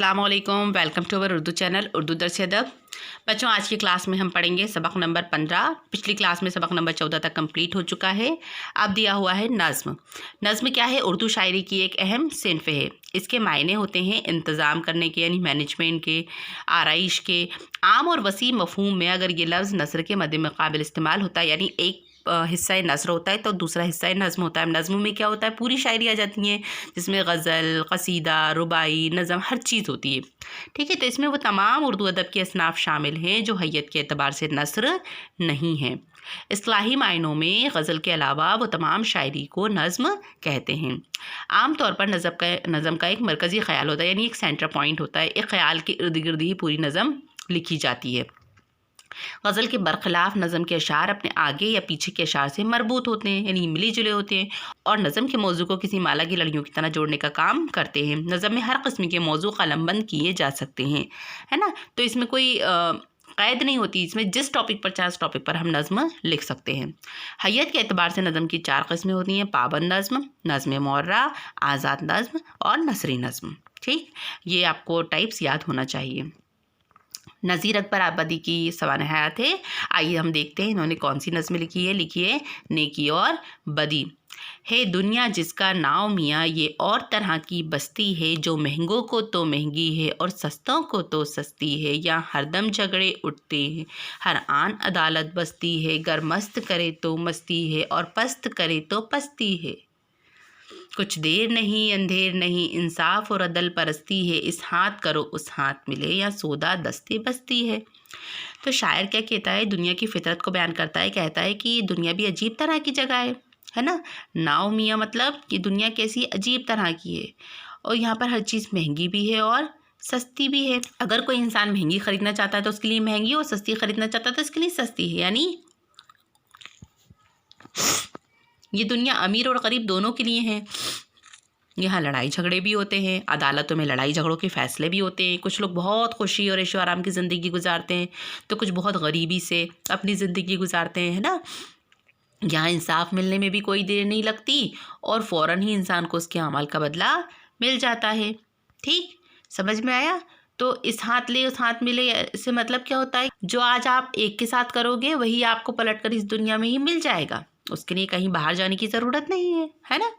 अस्सलाम वालेकुम, welcome to our Urdu channel Urdu Dars Adab. बच्चों, आज की क्लास में हम पढ़ेंगे सबक नंबर 15। पिछली क्लास में सबक नंबर 14 तक कंप्लीट हो चुका है। अब दिया हुआ है नज़्म। नज़्म क्या है? उर्दू शायरी की एक अहम सिन्फ है। इसके मायने होते हैं इंतज़ाम करने के, यानी मैनेजमेंट के, आराइश के। आम और वसी मफ़हूम में अगर ये लफ्ज़ नसर के मद्दे मुक़ाबिल इस्तेमाल होता है, यानी एक हिस्सा नसर होता है तो दूसरा हिस्सा नज़्म होता है। नज़्म में क्या होता है? पूरी शायरी आ जाती हैं, जिसमें गज़ल, क़सीदा, रुबाई, नज़म हर चीज़ होती है। ठीक है, तो इसमें वो तमाम उर्दू अदब के असनाफ़ शामिल हैं जो हैयत के एतबार से नसर नहीं हैं। इस्तिलाही मायनों में गज़ल के अलावा वो तमाम शायरी को नज़्म कहते हैं। आम तौर पर नज़म का एक मरकज़ी ख़याल होता है, यानी एक सेंटर पॉइंट होता है। एक ख़याल के इर्द गिर्द ही पूरी नज़म लिखी जाती है। गज़ल के बरखिलाफ़ नज़म के अशार अपने आगे या पीछे के अशार से मरबूत होते हैं, यानी मिले जुले होते हैं, और नज़म के मौजू को किसी माला की लड़ियों की तरह जोड़ने का काम करते हैं। नज़म में हर किस्म के मौजू कलमबंद किए जा सकते हैं, है ना। तो इसमें कोई क़ैद नहीं होती, इसमें जिस टॉपिक पर चाहे उस टॉपिक पर हम नज़्म लिख सकते हैं। हैयत के एतबार से नज़म की 4 किस्में होती हैं: पाबंद नज़्म, नज़्म मुअर्रा, आज़ाद नज़्म और नसरी नज़्म। ठीक, ये आपको टाइप्स याद होना चाहिए। नज़ीर अकबर आबादी की सवाने हयात है। आइए हम देखते हैं इन्होंने कौन सी नज़्म लिखी है। लिखिए, नेकी और बदी। है दुनिया जिसका नाव मियाँ, ये और तरह की बस्ती है, जो महंगों को तो महंगी है और सस्तों को तो सस्ती है। यहाँ हरदम झगड़े उठते हैं, हर आन अदालत बसती है। गर मस्त करे तो मस्ती है और पस्त करे तो पस्ती है। कुछ देर नहीं अंधेर नहीं, इंसाफ और अदल परस्ती है। इस हाथ करो उस हाथ मिले, या सौदा दस्ते बस्ती है। तो शायर क्या कहता है? दुनिया की फितरत को बयान करता है। कहता है कि दुनिया भी अजीब तरह की जगह है ना। नाव मियाँ मतलब कि दुनिया कैसी अजीब तरह की है, और यहाँ पर हर चीज़ महंगी भी है और सस्ती भी है। अगर कोई इंसान महंगी ख़रीदना चाहता है तो उसके लिए महंगी, और सस्ती ख़रीदना चाहता है तो उसके लिए सस्ती है। यानी ये दुनिया अमीर और गरीब दोनों के लिए है। यहाँ लड़ाई झगड़े भी होते हैं, अदालतों में लड़ाई झगड़ों के फ़ैसले भी होते हैं। कुछ लोग बहुत खुशी और ऐशो आराम की ज़िंदगी गुजारते हैं, तो कुछ बहुत गरीबी से अपनी ज़िंदगी गुजारते हैं, है ना। यहाँ इंसाफ मिलने में भी कोई देर नहीं लगती, और फ़ौरन ही इंसान को उसके अमल का बदला मिल जाता है। ठीक, समझ में आया? तो इस हाथ ले उस हाथ मिले, इससे मतलब क्या होता है? जो आज आप एक के साथ करोगे वही आपको पलटकर इस दुनिया में ही मिल जाएगा। उसके लिए कहीं बाहर जाने की ज़रूरत नहीं है ना।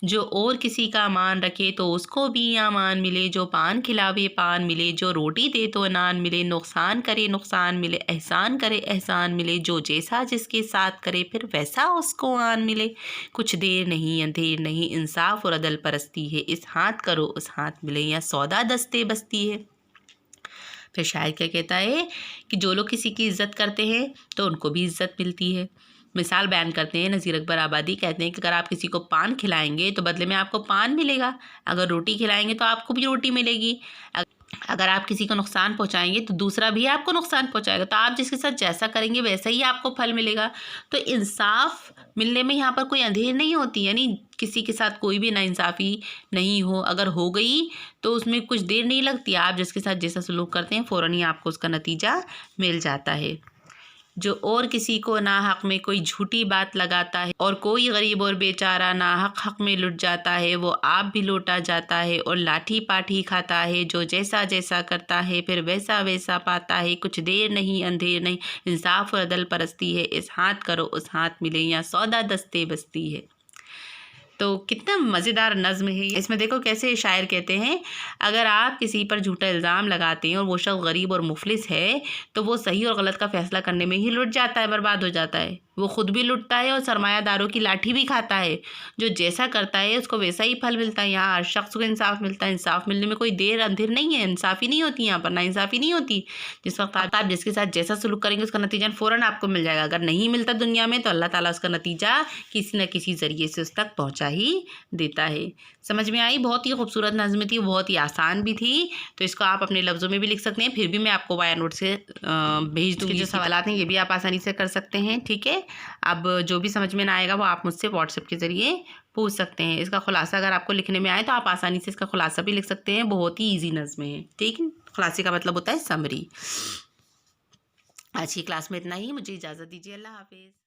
जो और किसी का अमान रखे तो उसको भी अमान मिले, जो पान खिलावे पान मिले, जो रोटी दे तो नान मिले। नुकसान करे नुकसान मिले, एहसान करे एहसान मिले। जो जैसा जिसके साथ करे फिर वैसा उसको आन मिले। कुछ देर नहीं अंधेर नहीं, इंसाफ और अदल परस्ती है। इस हाथ करो उस हाथ मिले, या सौदा दस्ते बस्ती है। फिर शायर क्या कहता है कि जो लोग किसी की इज़्ज़त करते हैं तो उनको भी इज़्ज़त मिलती है। मिसाल बयान करते हैं नज़ीर अकबर आबादी। कहते हैं कि अगर आप किसी को पान खिलाएंगे तो बदले में आपको पान मिलेगा, अगर रोटी खिलाएंगे तो आपको भी रोटी मिलेगी। अगर आप किसी को नुकसान पहुंचाएंगे तो दूसरा भी आपको नुकसान पहुंचाएगा। तो आप जिसके साथ जैसा करेंगे वैसा ही आपको फल मिलेगा। तो इंसाफ मिलने में यहाँ पर कोई अंधेर नहीं होती, यानी किसी के साथ कोई भी नाइंसाफ़ी नहीं हो। अगर हो गई तो उसमें कुछ देर नहीं लगती, आप जिसके साथ जैसा सलूक करते हैं फ़ौरन ही आपको उसका नतीजा मिल जाता है। जो और किसी को नाहक में कोई झूठी बात लगाता है, और कोई गरीब और बेचारा नाहक हक में लुट जाता है, वो आप भी लौटा जाता है और लाठी पाठी खाता है। जो जैसा जैसा करता है फिर वैसा वैसा पाता है। कुछ देर नहीं अंधेर नहीं, इंसाफ और अदल परस्ती है। इस हाथ करो उस हाथ मिले, या सौदा दस्ते बस्ती है। तो कितना मज़ेदार नज़्म है। इसमें देखो कैसे शायर कहते हैं, अगर आप किसी पर झूठा इल्ज़ाम लगाते हैं और वो शख्स गरीब और मुफलिस है, तो वो सही और गलत का फ़ैसला करने में ही लुट जाता है, बर्बाद हो जाता है। वो ख़ुद भी लुटता है और सरमायादारों की लाठी भी खाता है। जो जैसा करता है उसको वैसा ही फल मिलता है। यहाँ हर शख्स को इंसाफ मिलता है। इंसाफ मिलने में कोई देर अंधेर नहीं है, इंसाफ़ी नहीं होती यहाँ पर, नाइंसाफ़ी नहीं होती। जिस वक्त आप जिसके साथ जैसा सलूक करेंगे उसका नतीजा फ़ौरन आपको मिल जाएगा। अगर नहीं मिलता दुनिया में तो अल्लाह ताला उसका नतीजा किसी न किसी ज़रिए से उस तक पहुँचा ही देता है। समझ में आई? बहुत ही खूबसूरत नज़्म थी, बहुत ही आसान भी थी। तो इसको आप अपने लफ्ज़ों में भी लिख सकते हैं, फिर भी मैं आपको वाया नोट से भेज दूँगी। जो सवालात हैं ये भी आप आसानी से कर सकते हैं। ठीक है, अब जो भी समझ में ना आएगा वो आप मुझसे व्हाट्सएप के ज़रिए पूछ सकते हैं। इसका खुलासा अगर आपको लिखने में आए तो आप आसानी से इसका खुलासा भी लिख सकते हैं। बहुत ही ईजी नज़्म है। ठीक है, खुलासे का मतलब होता है समरी। आज की क्लास में इतना ही, मुझे इजाज़त दीजिए। अल्लाह हाफिज़।